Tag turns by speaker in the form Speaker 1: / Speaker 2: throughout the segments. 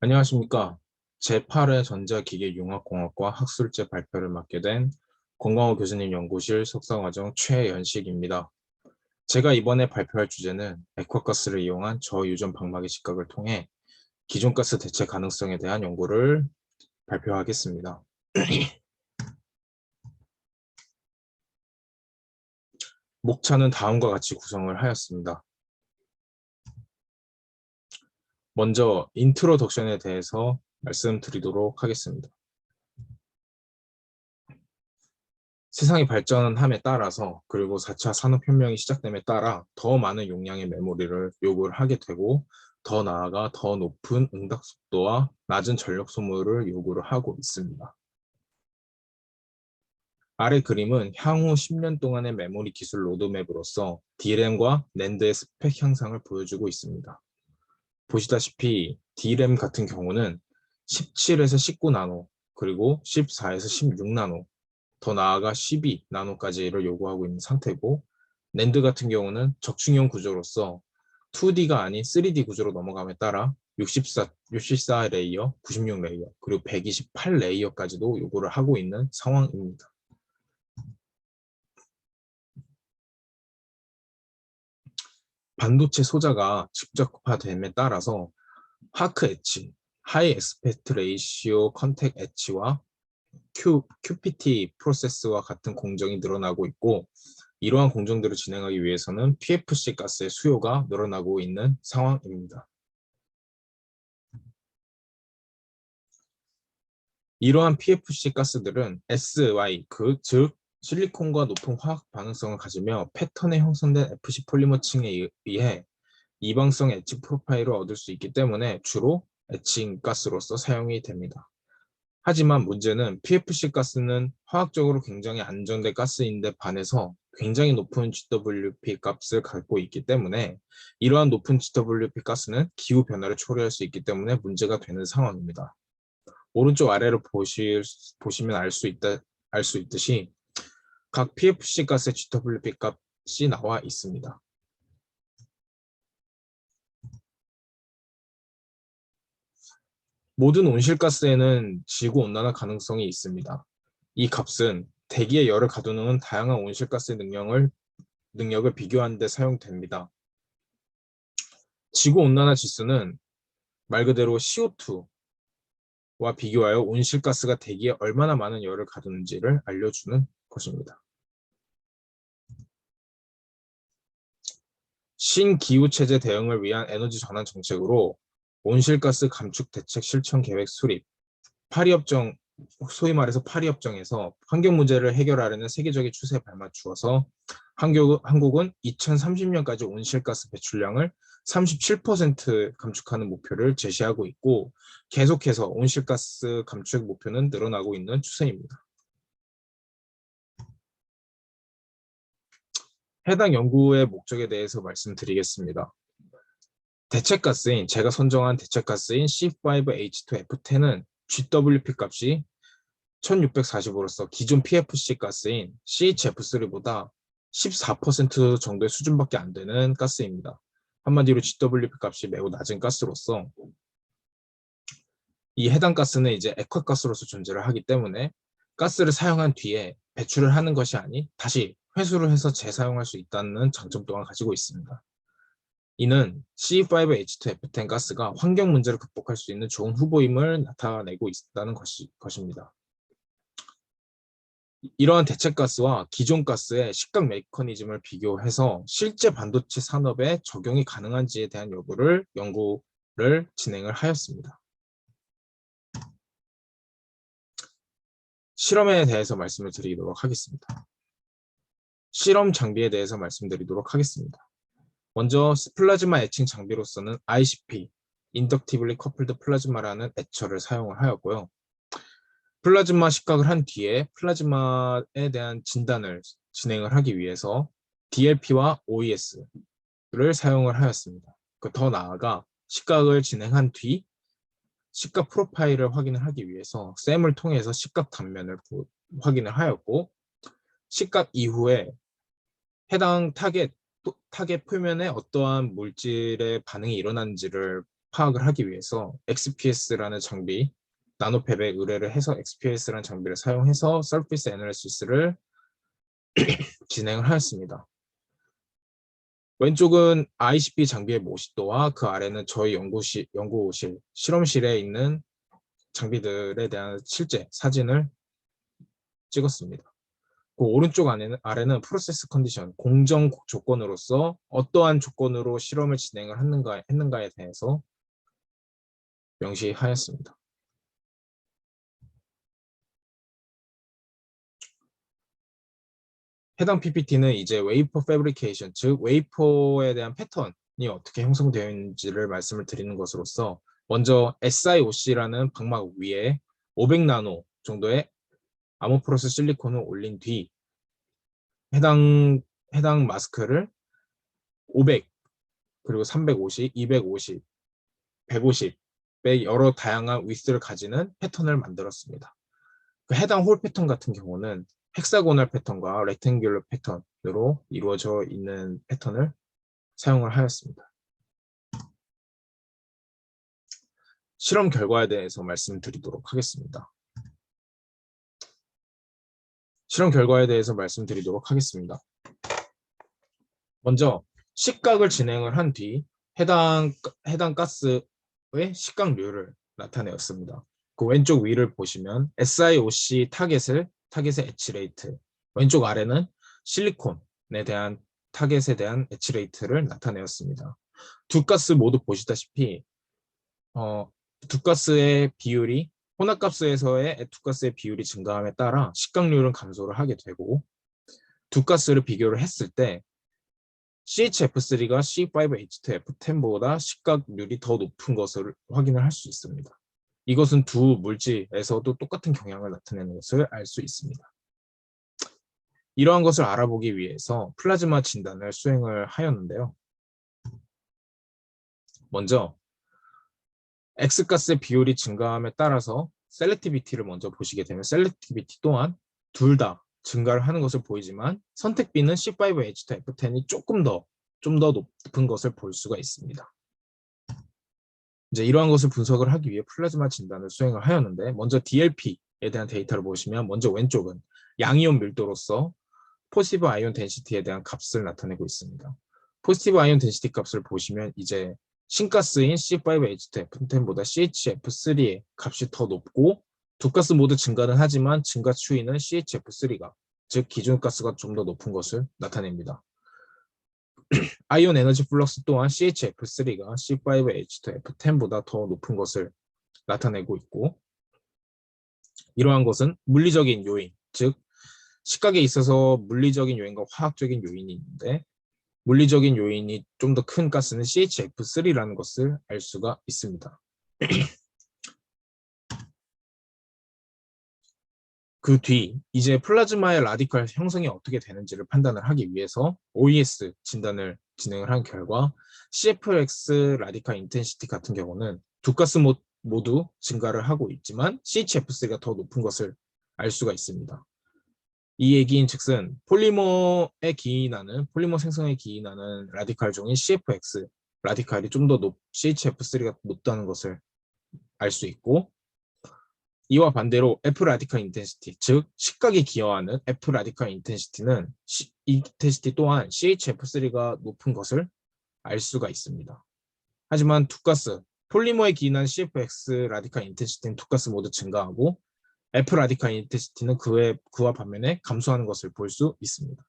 Speaker 1: 안녕하십니까. 제8회 전자기계융합공학과 학술제 발표를 맡게 된 권광호 교수님 연구실 석사과정 최연식입니다. 제가 이번에 발표할 주제는 액화가스를 이용한 저유전 방막의 직각을 통해 기존 가스 대체 가능성에 대한 연구를 발표하겠습니다. 목차는 다음과 같이 구성을 하였습니다. 먼저 인트로덕션에 대해서 말씀드리도록 하겠습니다. 세상이 발전함에 따라서 그리고 4차 산업혁명이 시작됨에 따라 더 많은 용량의 메모리를 요구를 하게 되고 더 나아가 더 높은 응답 속도와 낮은 전력 소모를 요구를 하고 있습니다. 아래 그림은 향후 10년 동안의 메모리 기술 로드맵으로서 DRAM과 NAND의 스펙 향상을 보여주고 있습니다. 보시다시피 DRAM 같은 경우는 17에서 19나노 그리고 14에서 16나노 더 나아가 12나노까지를 요구하고 있는 상태고 낸드 같은 경우는 적중형 구조로서 2D가 아닌 3D 구조로 넘어감에 따라 64 레이어, 96 레이어, 그리고 128 레이어까지도 요구를 하고 있는 상황입니다. 반도체 소자가 직접화됨에 따라서 하크 엣지, 하이 에스펙트 레이시오 컨택 엣지와 QPT 프로세스와 같은 공정이 늘어나고 있고 이러한 공정들을 진행하기 위해서는 PFC 가스의 수요가 늘어나고 있는 상황입니다. 이러한 PFC 가스들은 SY, 즉 실리콘과 높은 화학 반응성을 가지며 패턴에 형성된 FC 폴리머층에 의해 이방성 엣지 프로파일을 얻을 수 있기 때문에 주로 에칭 가스로서 사용이 됩니다. 하지만 문제는 PFC 가스는 화학적으로 굉장히 안정된 가스인데 반해서 굉장히 높은 GWP 값을 갖고 있기 때문에 이러한 높은 GWP 가스는 기후 변화를 초래할 수 있기 때문에 문제가 되는 상황입니다. 오른쪽 아래를 보시면 알 수 있듯이 각 PFC 가스의 GWP 값이 나와 있습니다. 모든 온실가스에는 지구온난화 가능성이 있습니다. 이 값은 대기의 열을 가두는 다양한 온실가스의 능력을 비교하는 데 사용됩니다. 지구온난화 지수는 말 그대로 CO2와 비교하여 온실가스가 대기에 얼마나 많은 열을 가두는지를 알려주는 것입니다. 신기후체제 대응을 위한 에너지 전환 정책으로 온실가스 감축 대책 실천 계획 수립, 파리협정, 소위 말해서 파리협정에서 환경 문제를 해결하려는 세계적인 추세에 발맞추어서 한국은 2030년까지 온실가스 배출량을 37% 감축하는 목표를 제시하고 있고 계속해서 온실가스 감축 목표는 늘어나고 있는 추세입니다. 해당 연구의 목적에 대해서 말씀드리겠습니다. 제가 선정한 대체가스인 C5H2F10은 GWP 값이 1645로서 기존 PFC 가스인 CHF3보다 14% 정도의 수준밖에 안 되는 가스입니다. 한마디로 GWP 값이 매우 낮은 가스로서 이 해당 가스는 이제 액화가스로서 존재를 하기 때문에 가스를 사용한 뒤에 배출을 하는 것이 아닌 다시 회수를 해서 재사용할 수 있다는 장점 또한 가지고 있습니다. 이는 C5H2F10 가스가 환경 문제를 극복할 수 있는 좋은 후보임을 나타내고 있다는 것입니다. 이러한 대체가스와 기존 가스의 식각 메커니즘을 비교해서 실제 반도체 산업에 적용이 가능한지에 대한 연구를 진행을 하였습니다. 실험에 대해서 말씀을 드리도록 하겠습니다. 실험 장비에 대해서 말씀드리도록 하겠습니다. 먼저 플라즈마 에칭 장비로서는 ICP, Inductively Coupled Plasma라는 애처를 사용을 하였고요. 플라즈마 식각을 한 뒤에 플라즈마에 대한 진단을 진행을 하기 위해서 DLP와 OES를 사용을 하였습니다. 더 나아가 식각을 진행한 뒤 식각 프로파일을 확인을 하기 위해서 샘을 통해서 식각 단면을 확인을 하였고 식각 이후에 해당 타겟 표면에 어떠한 물질의 반응이 일어나는지를 파악을 하기 위해서 XPS라는 장비, 나노팹에 의뢰를 해서 XPS라는 장비를 사용해서 서피스 애널리시스를 진행을 하였습니다. 왼쪽은 ICP 장비의 모식도와 그 아래는 저희 연구실, 실험실에 있는 장비들에 대한 실제 사진을 찍었습니다. 그 오른쪽 아래는 프로세스 컨디션, 공정 조건으로서 어떠한 조건으로 실험을 진행을 했는가에 대해서 명시하였습니다. 해당 PPT는 이제 웨이퍼 패브리케이션, 즉 웨이퍼에 대한 패턴이 어떻게 형성되어 있는지를 말씀을 드리는 것으로서 먼저 SiOC라는 방막 위에 500나노 정도의 아모포러스 실리콘을 올린 뒤 해당 마스크를 500, 그리고 350, 250, 150의 여러 다양한 위스를 가지는 패턴을 만들었습니다. 그 해당 홀 패턴 같은 경우는 헥사고널 패턴과 렉탱귤러 패턴으로 이루어져 있는 패턴을 사용을 하였습니다. 실험 결과에 대해서 말씀드리도록 하겠습니다. 먼저 식각을 진행을 한 뒤 해당 가스의 식각률을 나타내었습니다. 그 왼쪽 위를 보시면 SiOC 타겟의 애치 레이트, 왼쪽 아래는 실리콘에 대한 타겟에 대한 애치 레이트를 나타내었습니다. 두 가스 모두 보시다시피 두 가스의 비율이 혼합가스에서의 두 가스의 비율이 증가함에 따라 식각률은 감소를 하게 되고, 두 가스를 비교를 했을 때 CHF3가 C5H12F10보다 식각률이 더 높은 것을 확인을 할 수 있습니다. 이것은 두 물질에서도 똑같은 경향을 나타내는 것을 알 수 있습니다. 이러한 것을 알아보기 위해서 플라즈마 진단을 수행을 하였는데요. 먼저 X가스의 비율이 증가함에 따라서 셀렉티비티를 먼저 보시게 되면 셀렉티비티 또한 둘 다 증가를 하는 것을 보이지만 선택비는 C5H12F10이 좀 더 높은 것을 볼 수가 있습니다. 이제 이러한 것을 분석을 하기 위해 플라즈마 진단을 수행을 하였는데, 먼저 DLP에 대한 데이터를 보시면 먼저 왼쪽은 양이온 밀도로서 포지티브 아이온 덴시티에 대한 값을 나타내고 있습니다. 포지티브 아이온 덴시티 값을 보시면 이제 신가스인 C5H12F10보다 CHF3의 값이 더 높고, 두 가스 모두 증가는 하지만 증가 추이는 CHF3가, 즉 기준가스가 좀 더 높은 것을 나타냅니다. 아이온 에너지 플럭스 또한 CHF3가 C5H12F10보다 더 높은 것을 나타내고 있고, 이러한 것은 물리적인 요인, 즉 식각에 있어서 물리적인 요인과 화학적인 요인이 있는데, 물리적인 요인이 좀 더 큰 가스는 CHF3라는 것을 알 수가 있습니다. 그 뒤 이제 플라즈마의 라디칼 형성이 어떻게 되는지를 판단을 하기 위해서 OES 진단을 진행을 한 결과 CFX 라디칼 인텐시티 같은 경우는 두 가스 모두 증가를 하고 있지만 CHF3가 더 높은 것을 알 수가 있습니다. 이 얘기인 즉슨 폴리머 생성에 기인하는 라디칼 중인 CFX 라디칼이 좀 더 CHF3가 높다는 것을 알 수 있고, 이와 반대로 F 라디칼 인텐시티, 즉 식각이 기여하는 F 라디칼 인텐시티는 인텐시티 또한 CHF3가 높은 것을 알 수가 있습니다. 하지만 두 가스, 폴리머에 기인한 CFX 라디칼 인텐시티는 두 가스 모두 증가하고 F 라디칼 인텐시티는 그와 반면에 감소하는 것을 볼 수 있습니다.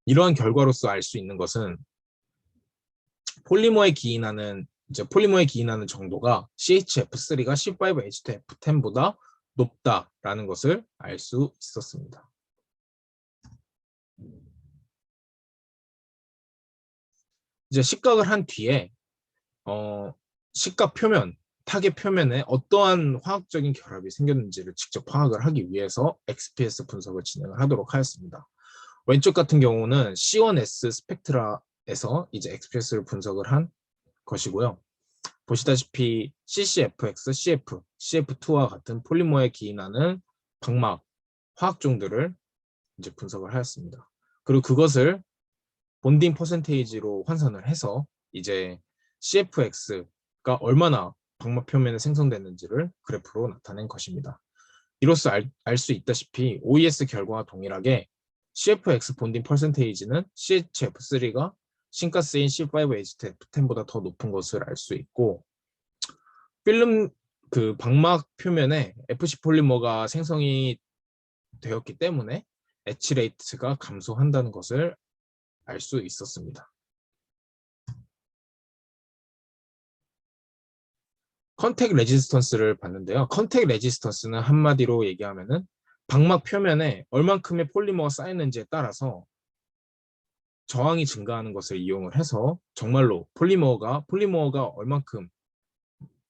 Speaker 1: 이러한 결과로서 알 수 있는 것은 폴리머에 기인하는 정도가 CHF3가 C5H12F10보다 높다라는 것을 알 수 있었습니다. 이제 식각을 한 뒤에 식각 표면, 타겟 표면에 어떠한 화학적인 결합이 생겼는지를 직접 파악을 하기 위해서 XPS 분석을 진행을 하도록 하였습니다. 왼쪽 같은 경우는 C1S 스펙트라에서 이제 XPS를 분석을 한 것이고요. 보시다시피 CCFX, CF, CF2와 같은 폴리머에 기인하는 방막 화학종들을 이제 분석을 하였습니다. 그리고 그것을 본딩 퍼센테이지로 환산을 해서 이제 CFX가 얼마나 방막 표면에 생성됐는지를 그래프로 나타낸 것입니다. 이로써 알 수 있다시피 OES 결과와 동일하게 CFX 본딩 퍼센테이지는 CHF3가 신가스인 C5H10보다 더 높은 것을 알 수 있고, 필름 그 방막 표면에 FC 폴리머가 생성이 되었기 때문에 에치 레이트가 감소한다는 것을 알 수 있었습니다. 컨택 레지스턴스를 봤는데요. 컨택 레지스턴스는 한마디로 얘기하면은 방막 표면에 얼만큼의 폴리머가 쌓였는지에 따라서 저항이 증가하는 것을 이용을 해서 정말로 폴리머가 얼만큼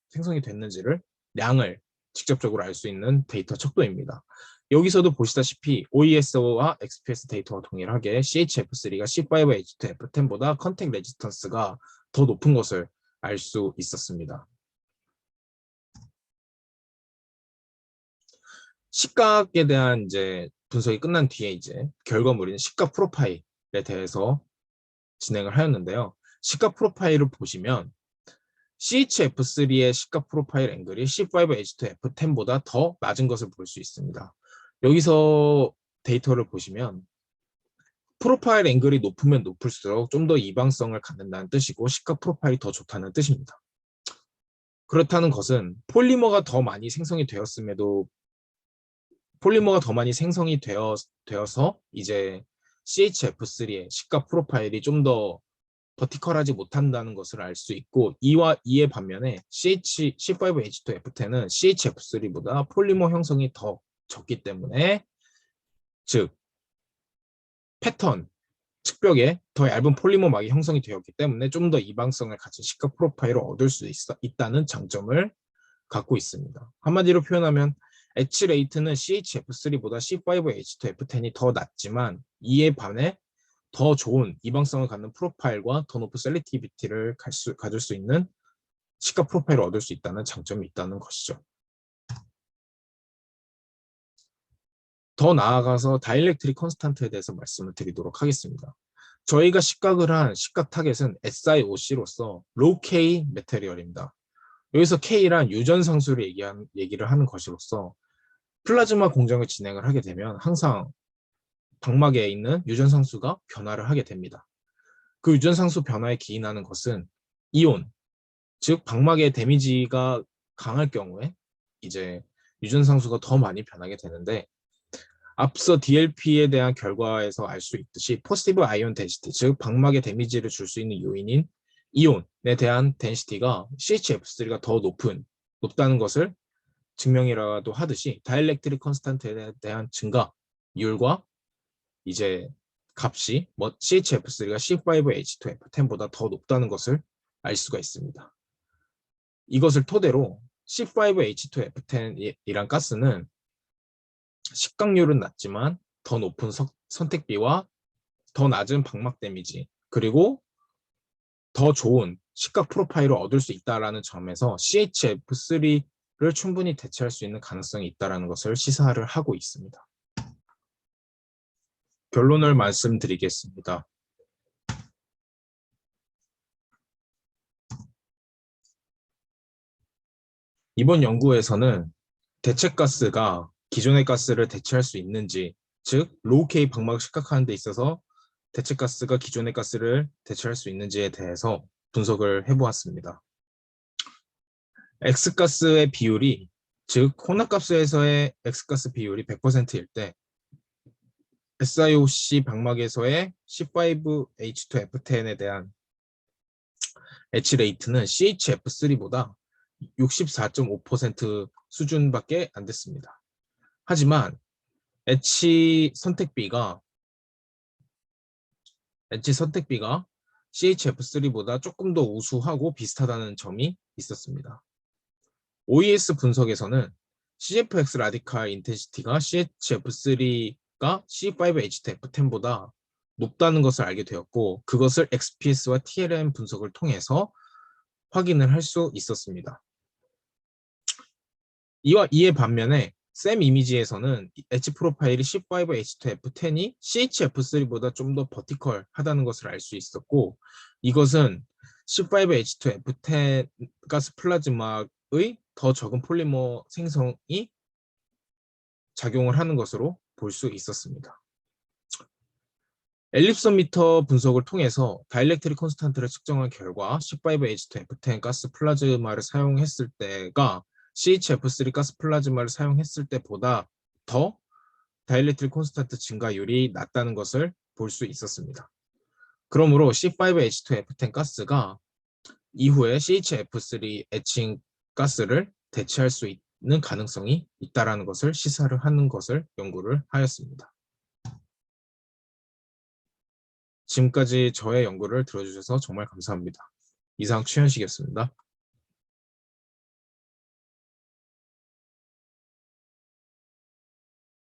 Speaker 1: 생성이 됐는지를 량을 직접적으로 알 수 있는 데이터 척도입니다. 여기서도 보시다시피 OES와 XPS 데이터와 동일하게 CHF3가 C5H2F10보다 컨택 레지스턴스가 더 높은 것을 알 수 있었습니다. 시각에 대한 이제 분석이 끝난 뒤에 이제 결과물인 시각 프로파일에 대해서 진행을 하였는데요. 시각 프로파일을 보시면 CHF3의 시각 프로파일 앵글이 C5H2F10보다 더 낮은 것을 볼 수 있습니다. 여기서 데이터를 보시면 프로파일 앵글이 높으면 높을수록 좀 더 이방성을 갖는다는 뜻이고 시각 프로파일이 더 좋다는 뜻입니다. 그렇다는 것은 폴리머가 더 많이 생성이 되어서 이제 CHF3의 시각 프로파일이 좀 더 버티컬하지 못한다는 것을 알 수 있고, 이에 반면에 C5H2F10은 CHF3보다 폴리머 형성이 더 적기 때문에, 즉 패턴, 측벽에 더 얇은 폴리머막이 형성이 되었기 때문에 좀 더 이방성을 가진 시각 프로파일을 얻을 수 있다는 장점을 갖고 있습니다. 한마디로 표현하면 H 레이트는 CHF3보다 C5H2F10이 더 낮지만 이에 반해 더 좋은 이방성을 갖는 프로파일과 더 높은 셀렉티비티를 가질 수 있는 시각 프로파일을 얻을 수 있다는 장점이 있다는 것이죠. 더 나아가서 다이렉트릭 컨스탄트에 대해서 말씀을 드리도록 하겠습니다. 저희가 시각을 한 시각 타겟은 SiOC로서 로우 K 메테리얼입니다. 여기서 K란 유전상수를 얘기를 하는 것으로서 플라즈마 공정을 진행을 하게 되면 항상 방막에 있는 유전상수가 변화를 하게 됩니다. 그 유전상수 변화에 기인하는 것은 이온, 즉 방막의 데미지가 강할 경우에 이제 유전상수가 더 많이 변하게 되는데, 앞서 DLP에 대한 결과에서 알 수 있듯이 포지티브 아이온 덴시티, 즉 방막에 데미지를 줄 수 있는 요인인 이온에 대한 덴시티가 CHF3가 더 높다는 것을 증명이라도 하듯이 다이렉트릭 컨스탄트에 대한 증가율과 이제 값이 CHF3가 C5H2F10보다 더 높다는 것을 알 수가 있습니다. 이것을 토대로 C5H2F10이란 가스는 식각률은 낮지만 더 높은 선택비와 더 낮은 방막 데미지, 그리고 더 좋은 시각 프로파일을 얻을 수 있다는 점에서 CHF3를 충분히 대체할 수 있는 가능성이 있다는 것을 시사를 하고 있습니다. 결론을 말씀드리겠습니다. 이번 연구에서는 대체가스가 기존의 가스를 대체할 수 있는지, 즉 로우 K 방막을 시각화하는 데 있어서 대체가스가 기존의 가스를 대체할 수 있는지에 대해서 분석을 해보았습니다. X가스의 비율이, 즉 혼합가스에서의 X가스 비율이 100%일 때 SiOC 방막에서의 C5H2F10에 대한 H 레이트는 CHF3보다 64.5% 수준밖에 안 됐습니다. 하지만 H 선택비가 CHF3보다 조금 더 우수하고 비슷하다는 점이 있었습니다. OES 분석에서는 CFX 라디칼 인텐시티가 CHF3가 C5H2F10보다 높다는 것을 알게 되었고, 그것을 XPS와 TLM 분석을 통해서 확인을 할 수 있었습니다. 이에 반면에 샘 이미지에서는 엣지 프로파일이 C5H2F10이 CHF3보다 좀 더 버티컬하다는 것을 알 수 있었고, 이것은 C5H2F10 가스 플라즈마의 더 적은 폴리머 생성이 작용을 하는 것으로 볼 수 있었습니다. 엘립소미터 분석을 통해서 다이렉트릭 콘스탄트를 측정한 결과 C5H2F10 가스 플라즈마를 사용했을 때가 CHF3 가스 플라즈마를 사용했을 때보다 더 다이렉트릭 콘스탄트 증가율이 낮다는 것을 볼 수 있었습니다. 그러므로 C5H2F10 가스가 이후에 CHF3 에칭 가스를 대체할 수 있는 가능성이 있다는 것을 시사를 하는 것을 연구를 하였습니다. 지금까지 저의 연구를 들어주셔서 정말 감사합니다. 이상 최현식이었습니다.